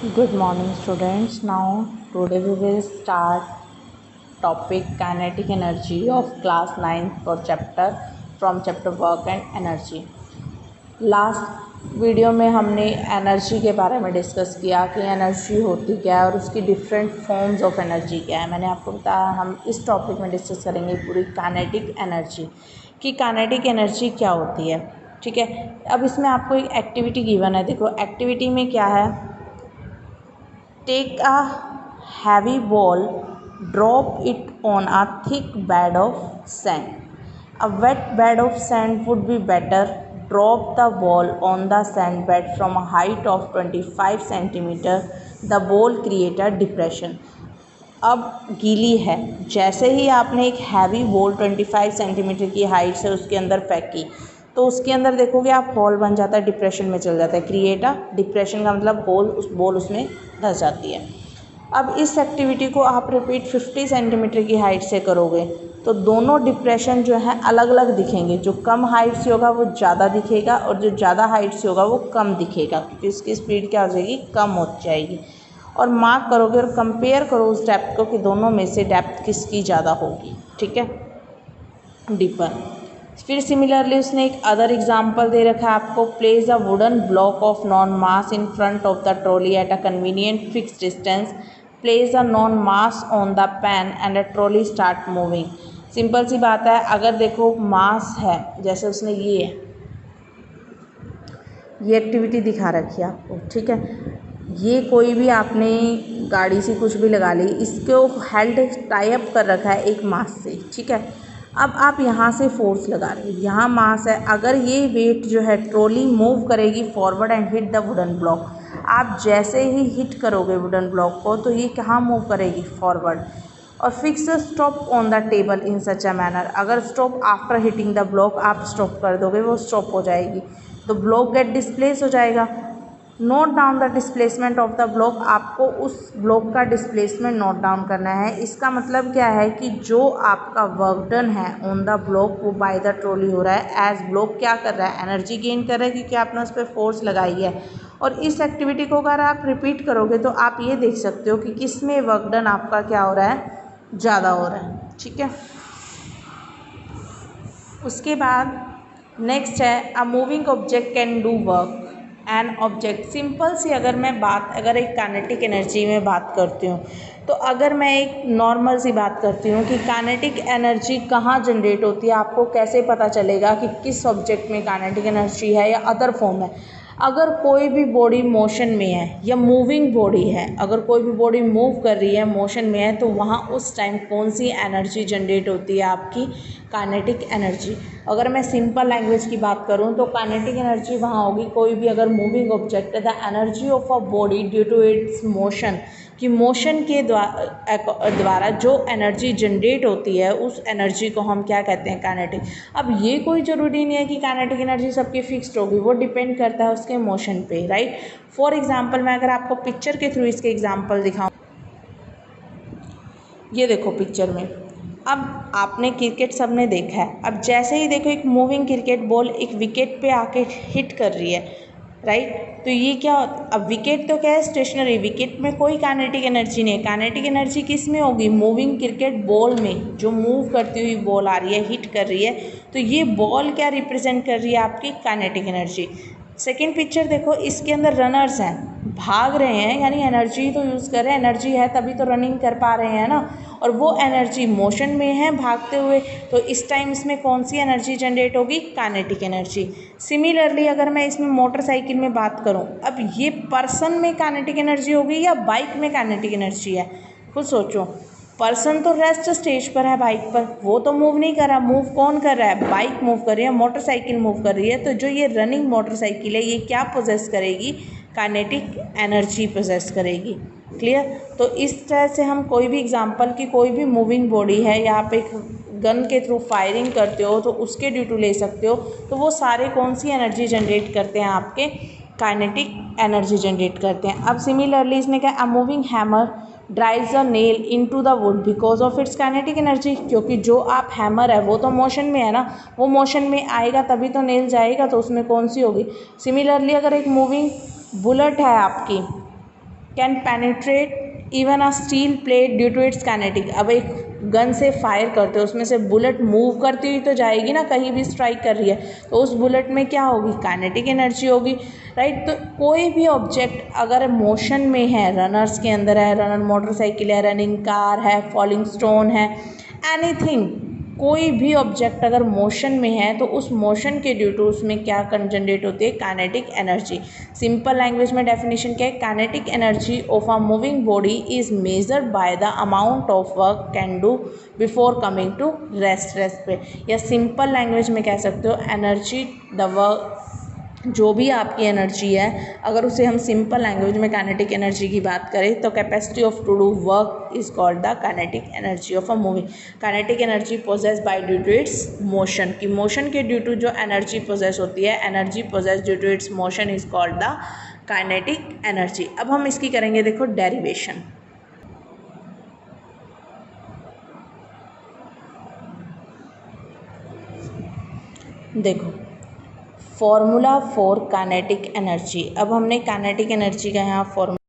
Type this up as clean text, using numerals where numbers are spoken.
Good morning, students. Now, today we will start topic kinetic energy of class 9 for chapter work and energy. Last video में हमने energy के बारे में discuss किया कि energy होती क्या है और उसकी डिफरेंट फॉर्म्स ऑफ एनर्जी क्या है। मैंने आपको बताया हम इस टॉपिक में डिस्कस करेंगे पूरी काइनेटिक एनर्जी कि काइनेटिक एनर्जी क्या होती है। ठीक है, अब इसमें आपको एक एक्टिविटी गिवन है। देखो एक्टिविटी में क्या है, take a heavy ball, drop it on a thick bed of sand. A wet bed of sand would be better. Drop the ball on the sand bed from a height of 25 centimeter. The ball create a depression. अब गीली है, जैसे ही आपने एक heavy ball 25 centimetre की height से उसके अंदर फेंकी तो उसके अंदर देखोगे आप होल बन जाता है, डिप्रेशन में चल जाता है। क्रिएट अ डिप्रेशन का मतलब होल, उस बॉल उसमें धंस जाती है। अब इस एक्टिविटी को आप रिपीट 50 सेंटीमीटर की हाइट से करोगे तो दोनों डिप्रेशन जो है अलग अलग दिखेंगे। जो कम हाइट से होगा वो ज़्यादा दिखेगा और जो ज़्यादा हाइट से होगा वो कम दिखेगा, क्योंकि इसकी स्पीड क्या हो जाएगी, कम हो जाएगी। और मार्क करोगे और कंपेयर करो उस डेप्थ को कि दोनों में से डेप्थ किसकी ज़्यादा होगी। ठीक है, डीपर। फिर सिमिलरली उसने एक अदर एग्जांपल दे रखा है आपको, place a wooden block of non mass in front of the trolley at a convenient fix distance, place a non mass on the pan and a trolley start moving. Simple सी बात है, अगर देखो मास है, जैसे उसने ये एक्टिविटी दिखा रखी है आपको। ठीक है, ये कोई भी आपने गाड़ी से कुछ भी लगा ली, इसको हेल्ड टाई अप कर रखा है एक मास से। ठीक है, अब आप यहाँ से फोर्स लगा रहे हो, यहाँ मास है, अगर ये वेट जो है ट्रॉली मूव करेगी forward and hit the wooden block. आप जैसे ही हिट करोगे वुडन ब्लॉक को तो ये कहाँ मूव करेगी, फॉरवर्ड। और fix stop on the table in such a manner, अगर stop after hitting the block आप स्टॉप कर दोगे वो स्टॉप हो जाएगी तो ब्लॉक गेट डिस्प्लेस हो जाएगा। Note down the displacement of the block, आपको उस ब्लॉक का डिस्प्लेसमेंट नोट डाउन करना है। इसका मतलब क्या है कि जो आपका वर्क डन है ऑन द ब्लॉक वो बाय द ट्रॉली हो रहा है। एज ब्लॉक क्या कर रहा है, एनर्जी गेन कर रहा है, क्योंकि आपने उस पर फोर्स लगाई है। और इस एक्टिविटी को अगर आप रिपीट करोगे तो आप ये देख सकते हो कि किस में वर्क डन आपका क्या हो रहा है, ज़्यादा हो रहा है। ठीक है, उसके बाद नेक्स्ट है a moving object can do work an object. Simple सी अगर एक काइनेटिक एनर्जी में बात करती हूँ तो अगर मैं एक नॉर्मल सी बात करती हूँ कि काइनेटिक एनर्जी कहाँ जनरेट होती है, आपको कैसे पता चलेगा कि किस ऑब्जेक्ट में काइनेटिक एनर्जी है या अदर फॉर्म है। अगर कोई भी बॉडी मोशन में है या मूविंग बॉडी है, अगर कोई भी बॉडी मूव कर रही है, मोशन में है, तो वहाँ उस टाइम कौन सी एनर्जी जनरेट होती है, आपकी काइनेटिक एनर्जी। अगर मैं सिंपल लैंग्वेज की बात करूँ तो काइनेटिक एनर्जी वहाँ होगी, कोई भी अगर मूविंग ऑब्जेक्ट है, the energy of a body due to its motion, कि मोशन के द्वारा जो एनर्जी जनरेट होती है उस एनर्जी को हम क्या कहते हैं, काइनेटिक। अब ये कोई ज़रूरी नहीं है कि काइनेटिक एनर्जी सबकी फिक्स्ड होगी, वो डिपेंड करता है उसके मोशन पे, राइट। फॉर एग्जांपल मैं अगर आपको पिक्चर के थ्रू इसके एग्जांपल दिखाऊं, ये देखो पिक्चर में, अब आपने क्रिकेट सबने देखा है, अब जैसे ही देखो एक मूविंग क्रिकेट बॉल एक विकेट पे आके हिट कर रही है, राइट। तो ये क्या, अब विकेट तो क्या है, स्टेशनरी, विकेट में कोई काइनेटिक एनर्जी नहीं है। काइनेटिक एनर्जी किस में होगी, मूविंग क्रिकेट बॉल में, जो मूव करती हुई बॉल आ रही है, हिट कर रही है, तो ये बॉल क्या रिप्रेजेंट कर रही है, आपकी काइनेटिक एनर्जी। सेकेंड पिक्चर देखो, इसके अंदर रनर्स हैं, भाग रहे हैं, यानी एनर्जी तो यूज़ कर रहे हैं, एनर्जी है तभी तो रनिंग कर पा रहे हैं ना, और वो एनर्जी मोशन में है भागते हुए, तो इस टाइम इसमें कौन सी एनर्जी जनरेट होगी, काइनेटिक एनर्जी। सिमिलरली अगर मैं इसमें मोटरसाइकिल में बात करूं, अब ये पर्सन में काइनेटिक एनर्जी होगी या बाइक में काइनेटिक एनर्जी है, खुद सोचो। पर्सन तो रेस्ट स्टेज पर है बाइक पर, वो तो मूव नहीं कर रहा, मूव कौन कर रहा है, बाइक मूव कर रही है, मोटरसाइकिल मूव कर रही है। तो जो ये रनिंग मोटरसाइकिल है ये क्या पोजेस करेगी, काइनेटिक एनर्जी पोजेस करेगी। क्लियर। तो इस तरह से हम कोई भी एग्जांपल की कोई भी मूविंग बॉडी है या आप एक गन के थ्रू फायरिंग करते हो तो उसके ड्यू टू ले सकते हो, तो वो सारे कौन सी एनर्जी जनरेट करते हैं, आपके काइनेटिक एनर्जी जनरेट करते हैं। अब सिमिलरली इसने कहा a moving hammer drives a nail into the wood because of its kinetic energy, क्योंकि जो आप हैमर है वो तो मोशन में है ना, वो मोशन में आएगा तभी तो नेल जाएगा, तो उसमें कौन सी होगी। सिमिलरली अगर एक मूविंग बुलेट है आपकी, can penetrate even a steel plate due to its kinetic. अब एक गन से फायर करते हो, उसमें से बुलेट मूव करती हुई तो जाएगी ना, कहीं भी स्ट्राइक कर रही है तो उस बुलेट में क्या होगी, काइनेटिक एनर्जी होगी, राइट। तो कोई भी ऑब्जेक्ट अगर मोशन में है, रनर्स के अंदर है, रनर मोटरसाइकिल है, रनिंग कार है, फॉलिंग स्टोन है, एनीथिंग, कोई भी ऑब्जेक्ट अगर मोशन में है तो उस मोशन के ड्यू टू उसमें क्या जनरेट होती है, काइनेटिक एनर्जी। सिंपल लैंग्वेज में डेफिनेशन क्या है, kinetic energy of a moving body is measured by the amount of work can do before coming to rest पे। या सिंपल लैंग्वेज में कह सकते हो, एनर्जी द वर्क, जो भी आपकी एनर्जी है, अगर उसे हम सिंपल लैंग्वेज में काइनेटिक एनर्जी की बात करें तो capacity of to do work is called the kinetic energy of a moving. Kinetic energy possess by due to its motion, की मोशन के ड्यू टू जो एनर्जी पोजेस होती है, energy possess due to its motion is called the kinetic energy. अब हम इसकी करेंगे देखो डेरिवेशन। देखो फॉर्मूला फॉर काइनेटिक एनर्जी, अब हमने काइनेटिक एनर्जी का यहाँ फॉर्मूला